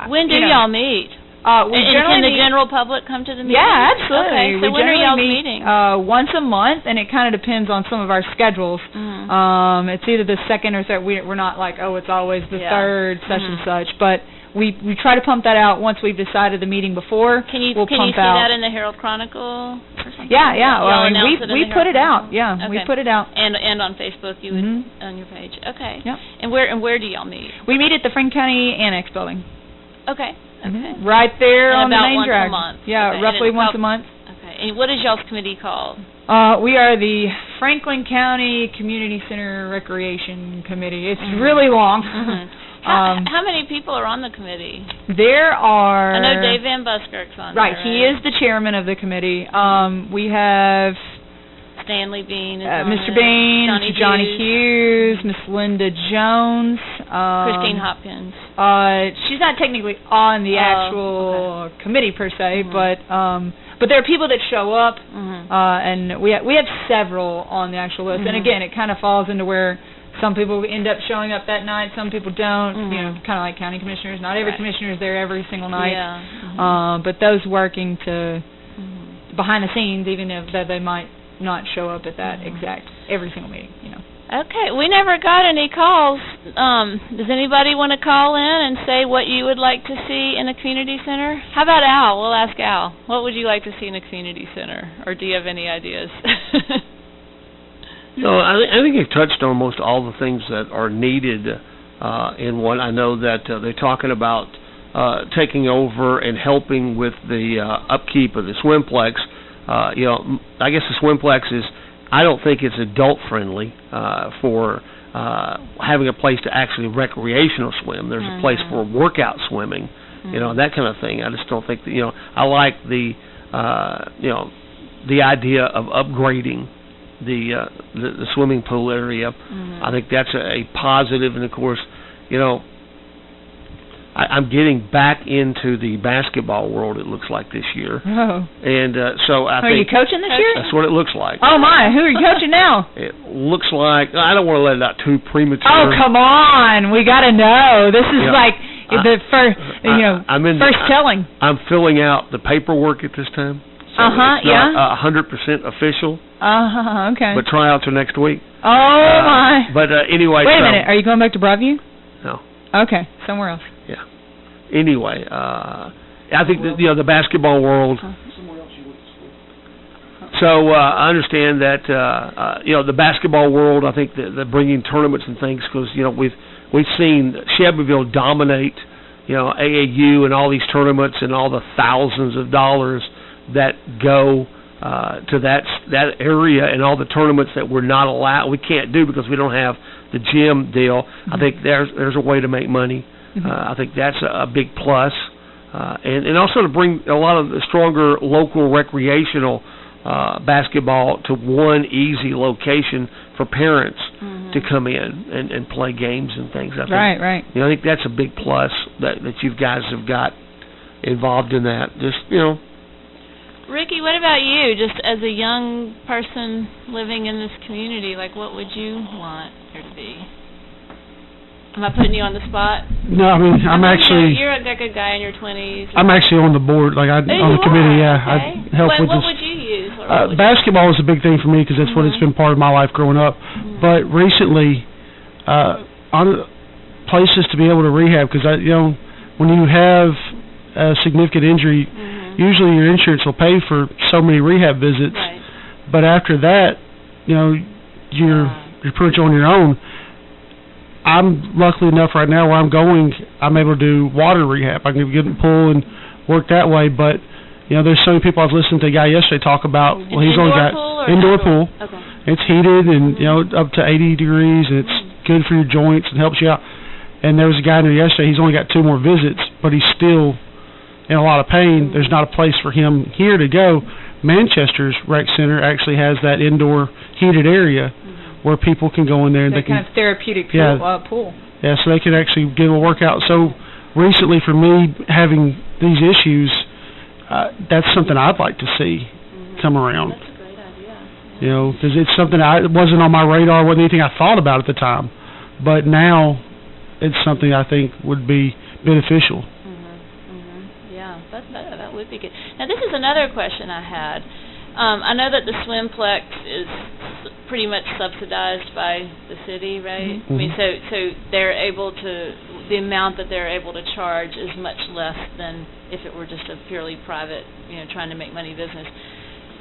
When do y'all meet? Can the general public come to the meeting? Yeah, absolutely. Okay, so when are y'all meeting? Once a month, and it kind of depends on some of our schedules. It's either the second or third. We're not like, oh, it's always the third, such and such. But we try to pump that out once we've decided the meeting before. Can you see that in the Herald Chronicle? Or something? Yeah. Well, we put it out. Yeah, okay. We put it out. And on Facebook, you would on your page. Okay. Yep. And where do y'all meet? We meet at the Franklin County Annex Building. Okay. Okay. Right there on the main drag. About once a month. Yeah, okay. roughly once a month. Okay. And what is y'all's committee called? We are the Franklin County Community Center Recreation Committee. It's really long. How many people are on the committee? There are... I know Dave Van Buskirk's on right, there, he is the chairman of the committee. We have... Stanley Bean is Mr. Bean, Johnny Hughes, Miss Linda Jones, Christine Hopkins. She's not technically on the actual committee per se, but there are people that show up, and we have several on the actual list. And again, it kind of falls into where some people end up showing up that night, some people don't. You know, kind of like county commissioners. Not every commissioner is there every single night. Yeah. But those working to behind the scenes, even if they might not show up at that every single meeting, you know. Okay, we never got any calls. Does anybody want to call in and say what you would like to see in a community center? How about Al? We'll ask Al. What would you like to see in a community center? Or do you have any ideas? No, I think you've touched on almost all the things that are needed in one. I know that they're talking about taking over and helping with the upkeep of the swimplex. You know, I guess the swimplex is, I don't think it's adult friendly for having a place to actually recreational swim. There's a place for workout swimming, you know, that kind of thing. I just don't think that, you know, I like the you know, the idea of upgrading the swimming pool area. I think that's a positive, and of course, you know, I'm getting back into the basketball world, it looks like, this year. And so I think... Are you coaching this year? That's what it looks like. Oh, my. Who are you coaching now? It looks like... I don't want to let it out too premature. Oh, come on. We got to know. This is like the first, first telling. I'm filling out the paperwork at this time. So it's not 100% official. Okay. But tryouts are next week. Oh, my. But anyway... Wait a minute. Are you going back to Broadview? No. Okay. Somewhere else. Yeah. Anyway, I think that, you know, the basketball world. So I understand that you know, the basketball world. I think that bringing tournaments and things, because you know we've seen Shelbyville dominate, you know, AAU and all these tournaments and all the thousands of dollars that go to that area, and all the tournaments that we're not allowed, we can't do because we don't have the gym deal. I think there's a way to make money. I think that's a big plus, and also to bring a lot of the stronger local recreational basketball to one easy location for parents to come in and play games and things. I think, right. You know, I think that's a big plus that you guys have got involved in that. Just, you know. Ricky, what about you? Just as a young person living in this community, like, what would you want there to be? Am I putting you on the spot? No, I mean, I'm actually... You're a good guy in your 20s. I'm actually on the board, like on the committee, okay. I help with what this. Would you use? Basketball is a big thing for me because that's what it's been part of my life growing up. But recently, on places to be able to rehab, because, you know, when you have a significant injury, usually your insurance will pay for so many rehab visits. Right. But after that, you know, you're pretty much on your own. I'm lucky enough right now where I'm going, I'm able to do water rehab. I can get in the pool and work that way. But, you know, there's so many people. I was listening to a guy yesterday talk about, well, he's only got indoor pool. Okay. It's heated and, you know, up to 80 degrees, and it's good for your joints and helps you out. And there was a guy in there yesterday, he's only got 2 more visits, but he's still in a lot of pain. There's not a place for him here to go. Manchester's rec center actually has that indoor heated area where people can go in there and that they can kind of therapeutic pool. Yeah, so they can actually get a workout. So recently, for me, having these issues, that's something I'd like to see come around. That's a great idea. Yeah. You know, because it's something it wasn't on my radar, wasn't anything I thought about at the time, but now it's something I think would be beneficial. Yeah, that would be good. Now, this is another question I had. I know that the Swimplex is pretty much subsidized by the city, right? I mean, so they're able to, the amount that they're able to charge is much less than if it were just a purely private, trying to make money business.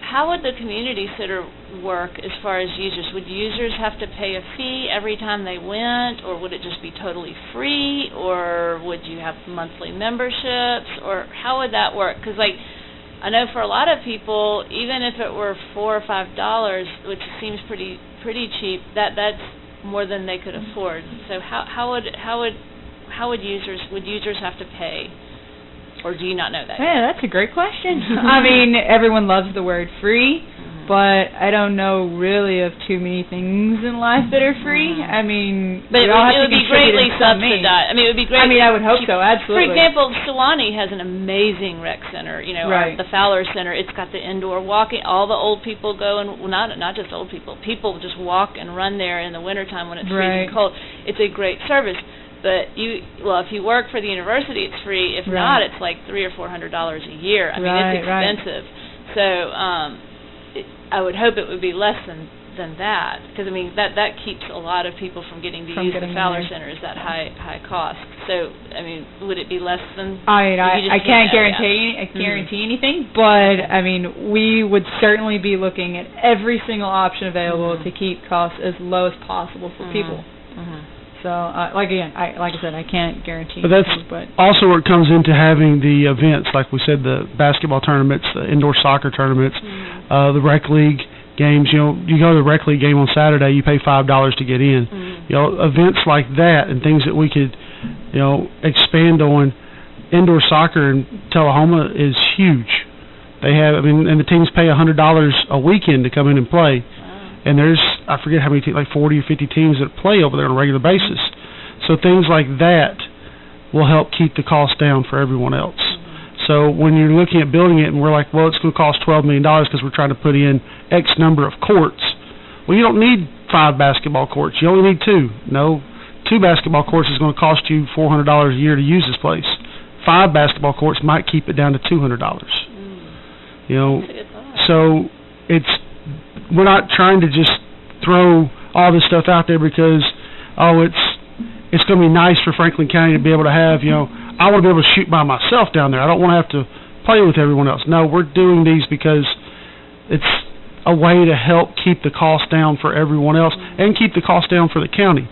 How would the community center work as far as users? Would users have to pay a fee every time they went, or would it just be totally free, or would you have monthly memberships, or how would that work? Because, I know for a lot of people, even if it were $4 or $5, which seems pretty cheap, that's more than they could afford. So how would users have to pay? Or do you not know that? Yeah, that's a great question. I mean, everyone loves the word free, but I don't know really of too many things in life that are free. I mean, but it would be greatly subsidized. I mean, it would be great. I mean, I would hope so, absolutely. For example, Sewanee has an amazing rec center, right. The Fowler Center. It's got the indoor walking. All the old people go, and not just old people. People just walk and run there in the wintertime when it's freezing cold. It's a great service. But if you work for the university, it's free. If not, it's like $300 or $400 a year. I mean, it's expensive. So I would hope it would be less than that, because I mean that keeps a lot of people from getting to use the Fowler Center is that high cost. So I mean, would it be less than? I can't guarantee anything, but I mean, we would certainly be looking at every single option available to keep costs as low as possible for people. So, like I said, I can't guarantee. But that's also where it comes into having the events, like we said, the basketball tournaments, the indoor soccer tournaments, the rec league games. You go to the rec league game on Saturday, you pay $5 to get in. Events like that and things that we could, expand on. Indoor soccer in Tullahoma is huge. They have, and the teams pay $100 a weekend to come in and play. And there's, I forget how many teams, like 40 or 50 teams that play over there on a regular basis. So things like that will help keep the cost down for everyone else. So when you're looking at building it and we're like, well, it's going to cost $12 million because we're trying to put in X number of courts. Well, you don't need 5 basketball courts. You only need 2. No, 2 basketball courts is going to cost you $400 a year to use this place. 5 basketball courts might keep it down to $200. So we're not trying to just throw all this stuff out there because, it's going to be nice for Franklin County to be able to have, I want to be able to shoot by myself down there. I don't want to have to play with everyone else. No, we're doing these because it's a way to help keep the cost down for everyone else and keep the cost down for the county.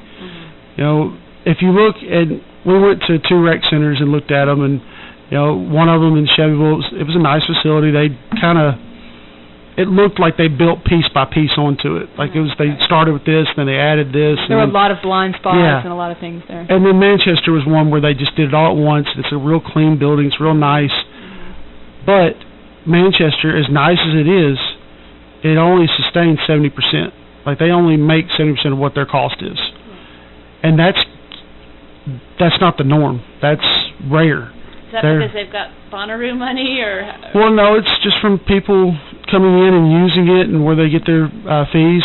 If you look at, we went to 2 rec centers and looked at them, and, one of them in Shelbyville, it was a nice facility. They it looked like they built piece by piece onto it. Like they started with this, then they added this. There were a lot of blind spots and a lot of things there. And then Manchester was one where they just did it all at once. It's a real clean building. It's real nice. But Manchester, as nice as it is, it only sustains 70%. Like they only make 70% of what their cost is. And that's not the norm. That's rare. Is that because they've got Bonnaroo money, or? Well, no, it's just from people coming in and using it and where they get their fees.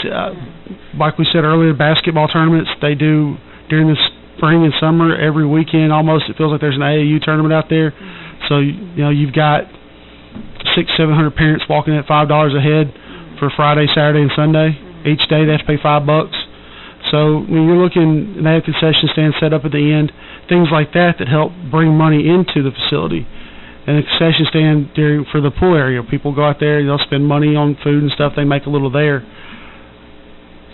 Like we said earlier, basketball tournaments they do during the spring and summer every weekend. Almost, it feels like there's an AAU tournament out there. So you've got 600-700 parents walking at $5 a head for Friday, Saturday, and Sunday. Each day they have to pay $5. So when you're looking, and they have concession stands set up at the end, things like that help bring money into the facility. And the concession stand for the pool area, people go out there, they'll spend money on food and stuff, they make a little there.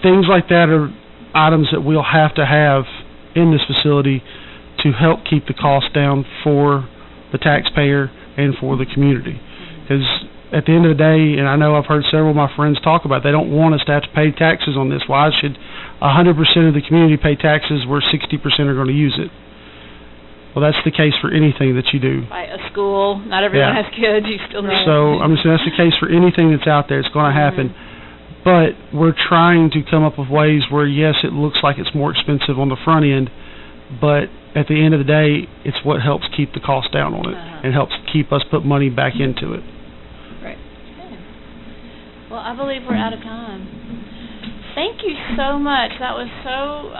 Things like that are items that we'll have to have in this facility to help keep the cost down for the taxpayer and for the community. Because at the end of the day, and I know I've heard several of my friends talk about it, they don't want us to have to pay taxes on this. Why should 100% of the community pay taxes where 60% are going to use it? Well, that's the case for anything that you do. Like a school, not everyone has kids. You still need. So I'm just saying that's the case for anything that's out there. It's going to happen. But we're trying to come up with ways where, yes, it looks like it's more expensive on the front end, but at the end of the day, it's what helps keep the cost down on it and helps keep us put money back into it. Right. Okay. Well, I believe we're out of time. Thank you so much. That was so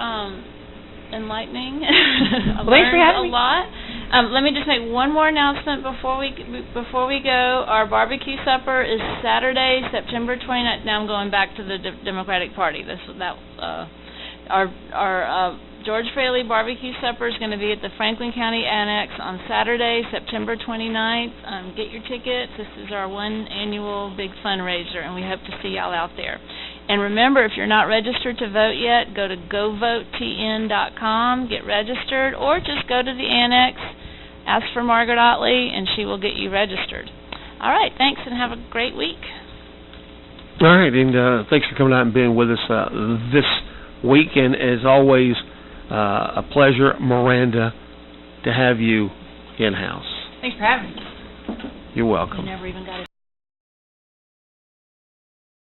enlightening. I Thanks for having learned a lot. Let me just make one more announcement before we go. Our barbecue supper is Saturday, September 29th. Now I'm going back to the Democratic Party. Our George Fraley barbecue supper is going to be at the Franklin County Annex on Saturday, September 29th. Get your tickets. This is our one annual big fundraiser, and we hope to see y'all out there. And remember, if you're not registered to vote yet, go to govotetn.com, get registered, or just go to the Annex, ask for Margaret Otley, and she will get you registered. All right, thanks, and have a great week. All right, and thanks for coming out and being with us this week. And as always, a pleasure, Miranda, to have you in-house. Thanks for having me. You're welcome. You never even got